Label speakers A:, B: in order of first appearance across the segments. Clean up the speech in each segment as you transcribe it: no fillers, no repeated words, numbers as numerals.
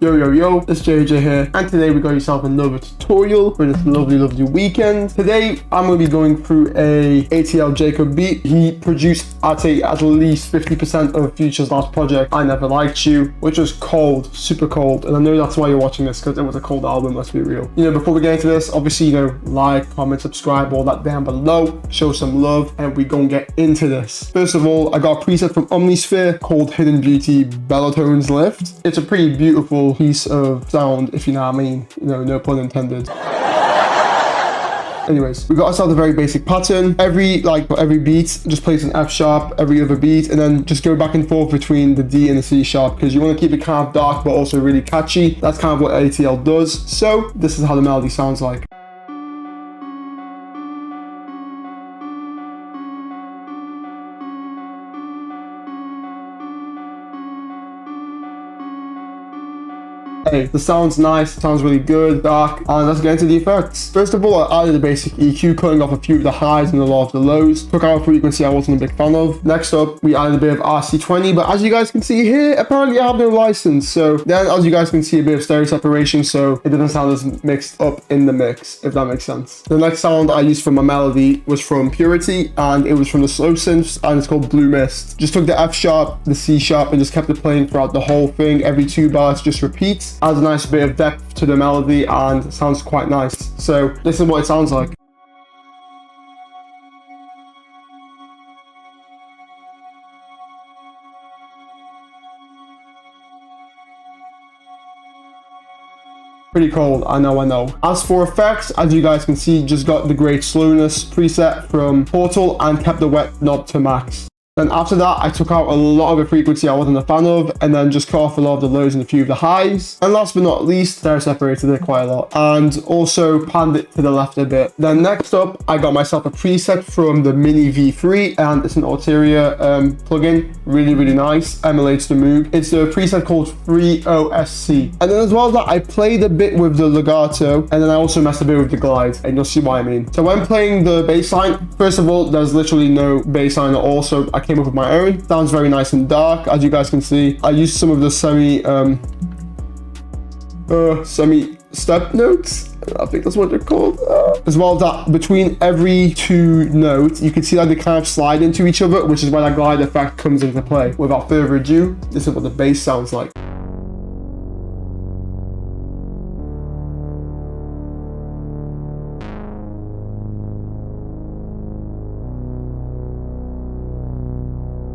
A: Yo, yo, yo, it's JJ here, and today we got yourself another tutorial for this lovely weekend. Today, I'm going to be going through a ATL Jacob beat. He produced, I'd say, at least 50% of Future's last project, I Never Liked You, which was cold, super cold, and I know that's why you're watching this, because it was a cold album, let's be real. Before we get into this, obviously, like, comment, subscribe, all that down below, show some love, and we gonna get into this. First of all, I got a preset from Omnisphere called Hidden Beauty Bellotones Lift. It's a pretty beautiful piece of sound, if you know what I mean, no pun intended. Anyways, we got ourselves a very basic pattern. Every beat, just place an F sharp every other beat, and then just go back and forth between the D and the C sharp, because you want to keep it kind of dark but also really catchy. That's kind of what ATL does. So this is how the melody sounds like. Hey, the sound's nice, sounds really good, dark, and let's get into the effects. First of all, I added a basic EQ, cutting off a few of the highs and a lot of the lows. Took out a frequency I wasn't a big fan of. Next up, we added a bit of RC20, but as you guys can see here, apparently I have no license. So then, as you guys can see, a bit of stereo separation, so it doesn't sound as mixed up in the mix, if that makes sense. The next sound I used for my melody was from Purity, and it was from the slow synths, and it's called Blue Mist. Just took the F sharp, the C sharp, and just kept it playing throughout the whole thing. Every 2 bars, just repeats. Adds a nice bit of depth to the melody and sounds quite nice. So this is what it sounds like. Pretty cold, I know. As for effects, as you guys can see, just got the Great Slowness preset from Portal and kept the wet knob to max. Then after that, I took out a lot of the frequency I wasn't a fan of, and then just cut off a lot of the lows and a few of the highs. And last but not least, stereo separated it quite a lot, and also panned it to the left a bit. Then next up, I got myself a preset from the Mini V3, and it's an Ulterior plugin, really nice, emulates the Moog. It's a preset called 3OSC. And then as well as that, I played a bit with the legato, and then I also messed a bit with the glide, and you'll see what I mean. So when playing the bass line, first of all, there's literally no bass line at all, so I came up with my own. Sounds very nice and dark, as you guys can see. I used some of the semi step notes, I think that's what they're called. As well as that, between every 2 notes, you can see that they kind of slide into each other, which is where that glide effect comes into play. Without further ado, this is what the bass sounds like.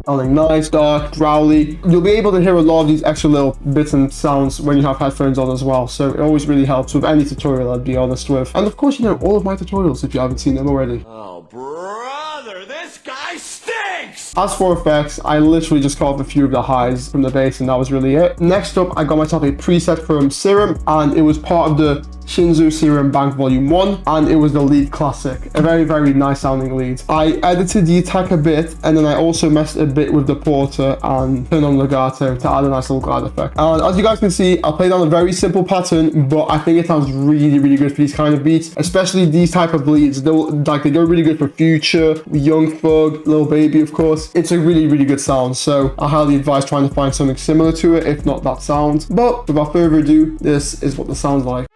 A: Sounding nice, dark, growly. You'll be able to hear a lot of these extra little bits and sounds when you have headphones on as well, so it always really helps with any tutorial, I'd be honest with. And of course, all of my tutorials if you haven't seen them already.
B: Oh, brother, this guy stinks!
A: As for effects, I literally just cut off a few of the highs from the bass, and that was really it. Next up, I got myself a preset from Serum, and it was part of the Shinzo Serum Bank Volume 1, and it was the lead classic. A very nice sounding lead. I edited the attack a bit, and then I also messed a bit with the Porter and turned on legato to add a nice little glide effect. And as you guys can see, I played on a very simple pattern, but I think it sounds really good for these kind of beats, especially these type of leads. They go really good for Future, Young Thug, Lil Baby, of course. It's a really good sound, so I highly advise trying to find something similar to it, if not that sound. But without further ado, this is what the sounds like.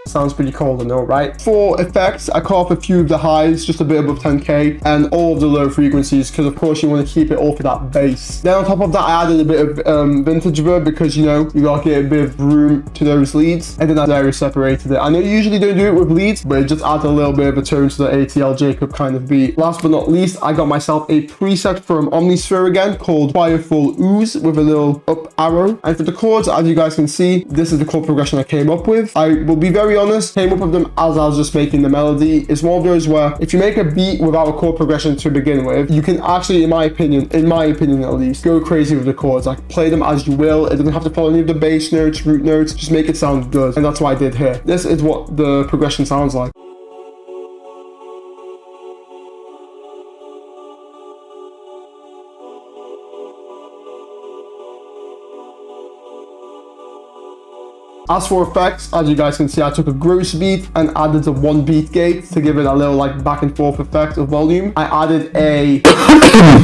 A: Sounds pretty cold, I know, right? For effects, I cut off a few of the highs, just a bit above 10k, and all of the low frequencies, because of course you want to keep it all for that bass. Then on top of that, I added a bit of vintage verb, because you gotta get a bit of room to those leads, and then I stereo separated it. I know you usually don't do it with leads, but it just adds a little bit of a tone to the ATL Jacob kind of beat. Last but not least, I got myself a preset from Omnisphere again, called Fireful Ooze, with a little up arrow. And for the chords, as you guys can see, this is the chord progression I came up with. I will be very honest, came up with them as I was just making the melody. It's one of those where if you make a beat without a chord progression to begin with, you can actually, in my opinion at least, go crazy with the chords. Like, play them as you will. It doesn't have to follow any of the bass notes, root notes. Just make it sound good. And that's what I did here. This is what the progression sounds like. As for effects, as you guys can see, I took a gross beat and added a 1 beat gate to give it a little like back and forth effect of volume. I added a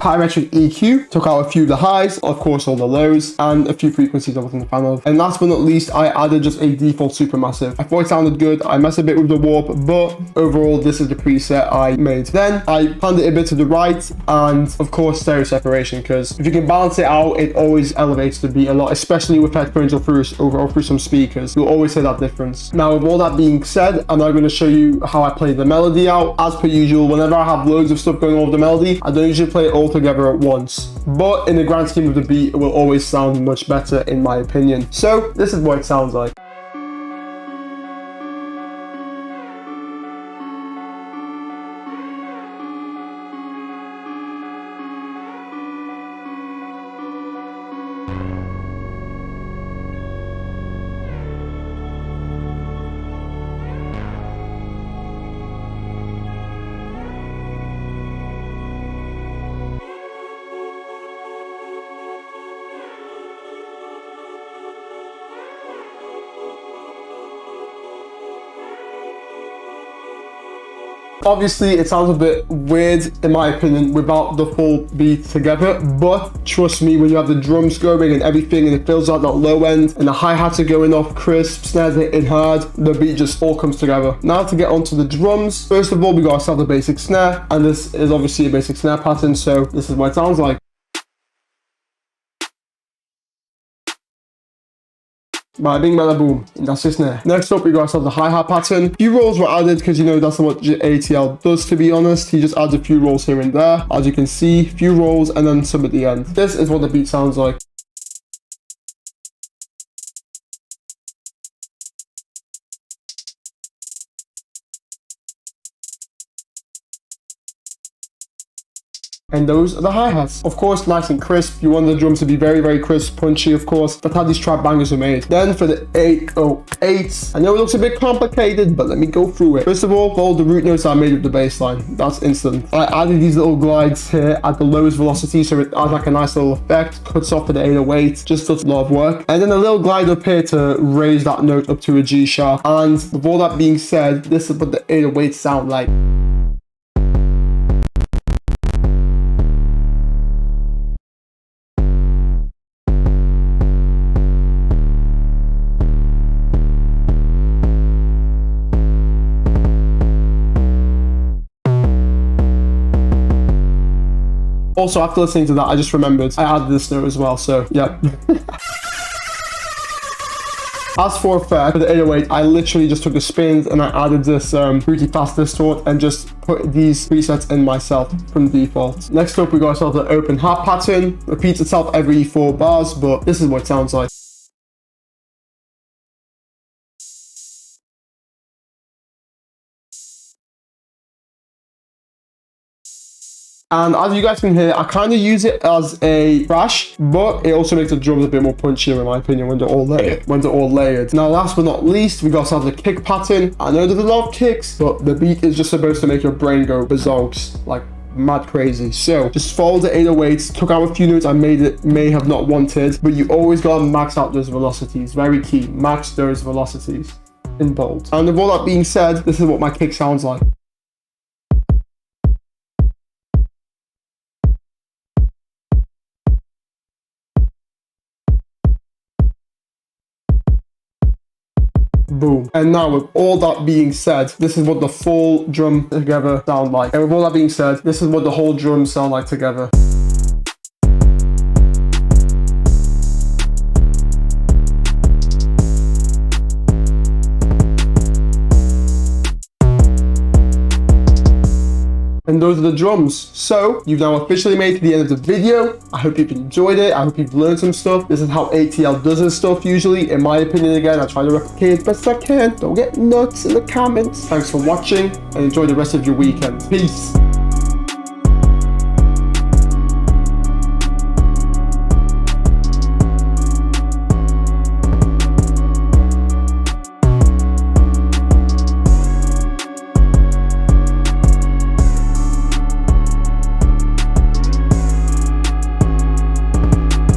A: parametric EQ, took out a few of the highs, of course all the lows, and a few frequencies I wasn't a fan of. And last but not least, I added just a default supermassive. I thought it sounded good. I messed a bit with the warp, but overall this is the preset I made. Then I panned it a bit to the right, and of course stereo separation, because if you can balance it out, it always elevates the beat a lot, especially with headphones or through some speakers. You'll always hear that difference. Now with all that being said, I'm now going to show you how I play the melody out. As per usual, whenever I have loads of stuff going on with the melody, I don't usually play it all together at once, but in the grand scheme of the beat, it will always sound much better in my opinion. So this is what it sounds like. Obviously, it sounds a bit weird, in my opinion, without the full beat together, but trust me, when you have the drums going and everything, and it fills out that low end, and the hi-hats are going off crisp, snares hitting hard, the beat just all comes together. Now to get onto the drums, first of all, we got ourselves a basic snare, and this is obviously a basic snare pattern, so this is what it sounds like. Bada bing, bada boom, and that's your snare. Next up, we got ourselves the hi-hat pattern. A few rolls were added because, you know, that's what ATL does, to be honest. He just adds a few rolls here and there. As you can see, few rolls and then some at the end. This is what the beat sounds like. And those are the hi-hats. Of course, nice and crisp. You want the drums to be very, very crisp, punchy, of course. That's how these trap bangers are made. Then for the 808s, I know it looks a bit complicated, but let me go through it. First of all, follow the root notes I made with the bass line. That's instant. I added these little glides here at the lowest velocity, so it adds like a nice little effect. Cuts off for the 808, just does a lot of work. And then a little glide up here to raise that note up to a G sharp. And with all that being said, this is what the 808s sound like. Also, after listening to that, I just remembered I added this note as well, so yeah. As for effect, for the 808, I literally just took the spins and I added this pretty fast distort and just put these presets in myself from default. Next up, we got ourselves an open hat pattern. Repeats itself every 4 bars, but this is what it sounds like. And as you guys can hear, I kind of use it as a crash, but it also makes the drums a bit more punchier in my opinion when they're all layered. Now last but not least, we got ourselves a kick pattern. I know there's a lot of kicks, but the beat is just supposed to make your brain go berserks, like mad crazy. So just follow the 808s, took out a few notes I may have not wanted, but you always gotta max out those velocities. Very key, max those velocities in bold. And with all that being said, this is what my kick sounds like. Boom. And now with all that being said, this is what the full drum together sound like. And with all that being said, this is what the whole drum sound like together. And those are the drums. So you've now officially made it to the end of the video. I hope you've enjoyed it. I hope you've learned some stuff. This is how ATL does his stuff usually. In my opinion, again, I try to replicate it best I can. Don't get nuts in the comments. Thanks for watching and enjoy the rest of your weekend. Peace.